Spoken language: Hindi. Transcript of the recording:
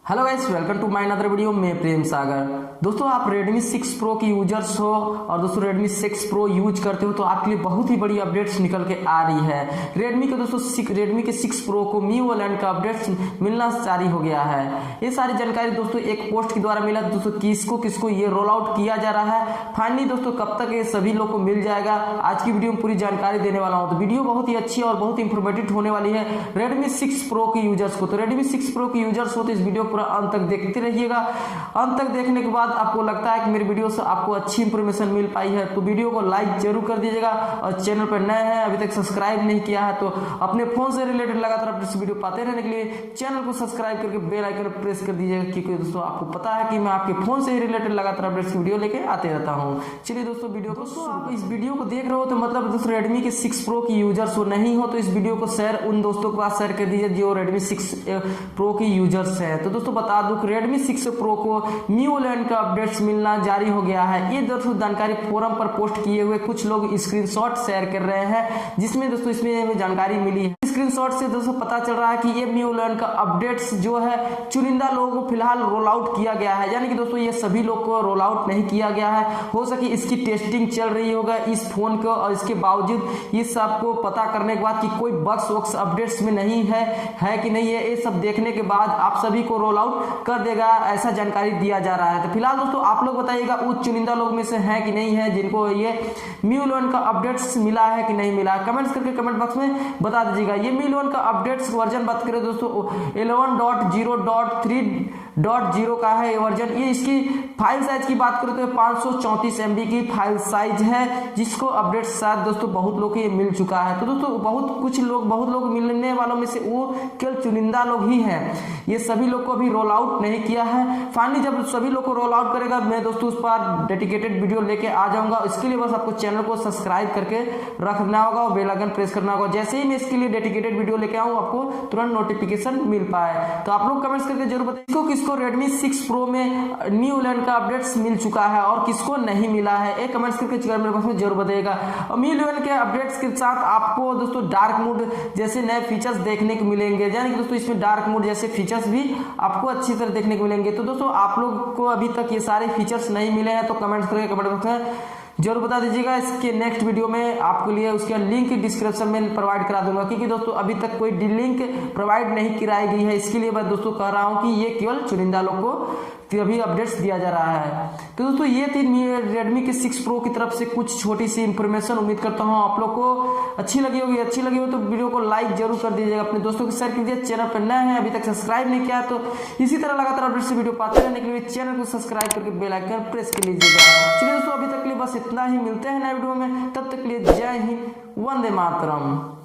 Hello guys, welcome to my another video. मैं प्रेम सागर। दोस्तों, आप Redmi 6 Pro की यूजर्स हो और दोस्तों Redmi 6 Pro यूज करते हो तो आपके लिए बहुत ही बड़ी अपडेट्स निकल के आ रही है। Redmi के 6 Pro को MIUI 11 का अपडेट्स मिलना जारी हो गया है। ये सारी जानकारी दोस्तों एक पोस्ट के द्वारा मिला। दोस्तों किसको ये रोल आउट किया जा रहा है, फाइनली दोस्तों कब तक ये सभी लोग को मिल जाएगा, आज की वीडियो में पूरी जानकारी देने वाला हूँ। तो वीडियो बहुत ही अच्छी और बहुत इंफॉर्मेटिव होने वाली है Redmi 6 Pro के यूजर्स को। तो Redmi 6 Pro के यूजर्स हो तो इस वीडियो पूरा अंत तक देखते रहिएगा। अंत तक देखने के बाद आपको लगता है कि मेरी वीडियो से आपको अच्छी इंफॉर्मेशन मिल पाई है तो वीडियो को लाइक जरूर कर दीजिएगा। और चैनल पर नए हैं, अभी तक सब्सक्राइब नहीं किया है तो अपने फोन से रिलेटेड लगातार अपडेट्स वीडियो पाते रहने के लिए चैनल को सब्सक्राइब करके बेल आइकन प्रेस कर दीजिएगा, क्योंकि दोस्तों आपको पता है कि मैं आपके फोन से ही रिलेटेड लगातार अपडेट्स वीडियो लेके आते रहता हूँ। चलिए दोस्तों, आप इस वीडियो को देख रहे हो तो मतलब दोस्तों Redmi के 6 Pro की यूजर्स हो, नहीं हो तो इस वीडियो को शेयर उन दोस्तों के पास शेयर कर दीजिए जो Redmi 6 Pro की यूजर्स है। तो दोस्तों बता दूं Redmi 6 Pro को MIUI 11 का अपडेट्स मिलना जारी हो गया है। ये दोस्तों जानकारी फोरम पर पोस्ट किए हुए कुछ लोग स्क्रीनशॉट शेयर कर रहे हैं, जिसमें दोस्तों इसमें जानकारी मिली है। स्क्रीनशॉट से दोस्तों पता चल रहा है कि ये MIUI 11 का अपडेट्स जो है चुनिंदा लोगों को फिलहाल रोल आउट किया गया है, यानी कि दोस्तों ये सभी लोग को रोल आउट नहीं किया गया है। हो सके इसकी टेस्टिंग चल रही होगा इस फोन को, और इसके बावजूद ये सबको पता करने के बाद कि कोई बग्स वक्स अपडेट्स में नहीं है कि नहीं है, ये सब देखने के बाद आप सभी को रोल आउट कर देगा, ऐसा जानकारी दिया जा रहा है। तो फिलहाल दोस्तों आप लोग बताइएगा उस चुनिंदा लोग में से है कि नहीं है जिनको ये MIUI 11 का अपडेट्स मिला है कि नहीं मिला, कमेंट्स करके कमेंट बॉक्स में बता दीजिएगा। ये MIUI 11 का अपडेट्स वर्जन बात करें दोस्तों 11.0.3.0 का है ये वर्जन। ये इसकी फाइल साइज की बात करें तो 534 MB की फाइल साइज है, जिसको अपडेट शायद दोस्तों बहुत लोग को ये मिल चुका है। तो दोस्तों बहुत लोग मिलने वालों में से वो केवल चुनिंदा लोग ही हैं, ये सभी लोग को अभी रोल आउट नहीं किया है। फाइनली जब सभी लोग को रोल आउट करेगा मैं दोस्तों उस पर डेडिकेटेड वीडियो लेके आ जाऊंगा। इसके लिए बस आपको चैनल को सब्सक्राइब करके रखना होगा और बेल आइकन प्रेस करना होगा। जैसे ही मैं इसके लिए डेडिकेटेड वीडियो लेके आऊं आपको तुरंत नोटिफिकेशन मिल पाए। तो आप लोग कमेंट्स करके जरूर बताइए किसको Redmi 6 Pro में MIUI 11 का अपडेट्स मिल चुका है और किसको नहीं मिला है, एक कमेंट्स करके मेरे पास में जरूर बताइएगा। और MIUI 11 के अपडेट्स के साथ आपको दोस्तों डार्क मोड जैसे नए फीचर्स देखने को मिलेंगे, यानी कि दोस्तों इसमें डार्क मोड जैसे फीचर्स भी आपको अच्छी तरह देखने को मिलेंगे। तो दोस्तों आप लोग को अभी तक ये सारे फीचर्स नहीं मिले हैं तो कमेंट्स करके कमेंट बॉक्स में जरूर बता दीजिएगा। इसके नेक्स्ट वीडियो में आपके लिए उसका लिंक डिस्क्रिप्शन में प्रोवाइड करा दूंगा, क्योंकि दोस्तों अभी तक कोई लिंक प्रोवाइड नहीं कराई गई है। इसके लिए मैं दोस्तों कह रहा हूं कि ये केवल चुनिंदा लोग को अभी अपडेट्स दिया जा रहा है। तो दोस्तों ये थी Redmi के 6 Pro की तरफ से कुछ छोटी सी इंफॉर्मेशन। उम्मीद करता हूँ आप लोग को अच्छी लगी हो तो वीडियो को लाइक जरूर कर दीजिएगा, अपने दोस्तों के शेयर कीजिए। चैनल पर नए हैं, अभी तक सब्सक्राइब नहीं किया तो इसी तरह लगातार अपडेट्स वीडियो पाते रहने के लिए चैनल को सब्सक्राइब करके बेल आइकन प्रेस कर लीजिएगा। चलिए दोस्तों, अभी तक के लिए बस इतना ही, मिलते हैं नए वीडियो में, तब तक के लिए जय हिंद, वंदे मातरम।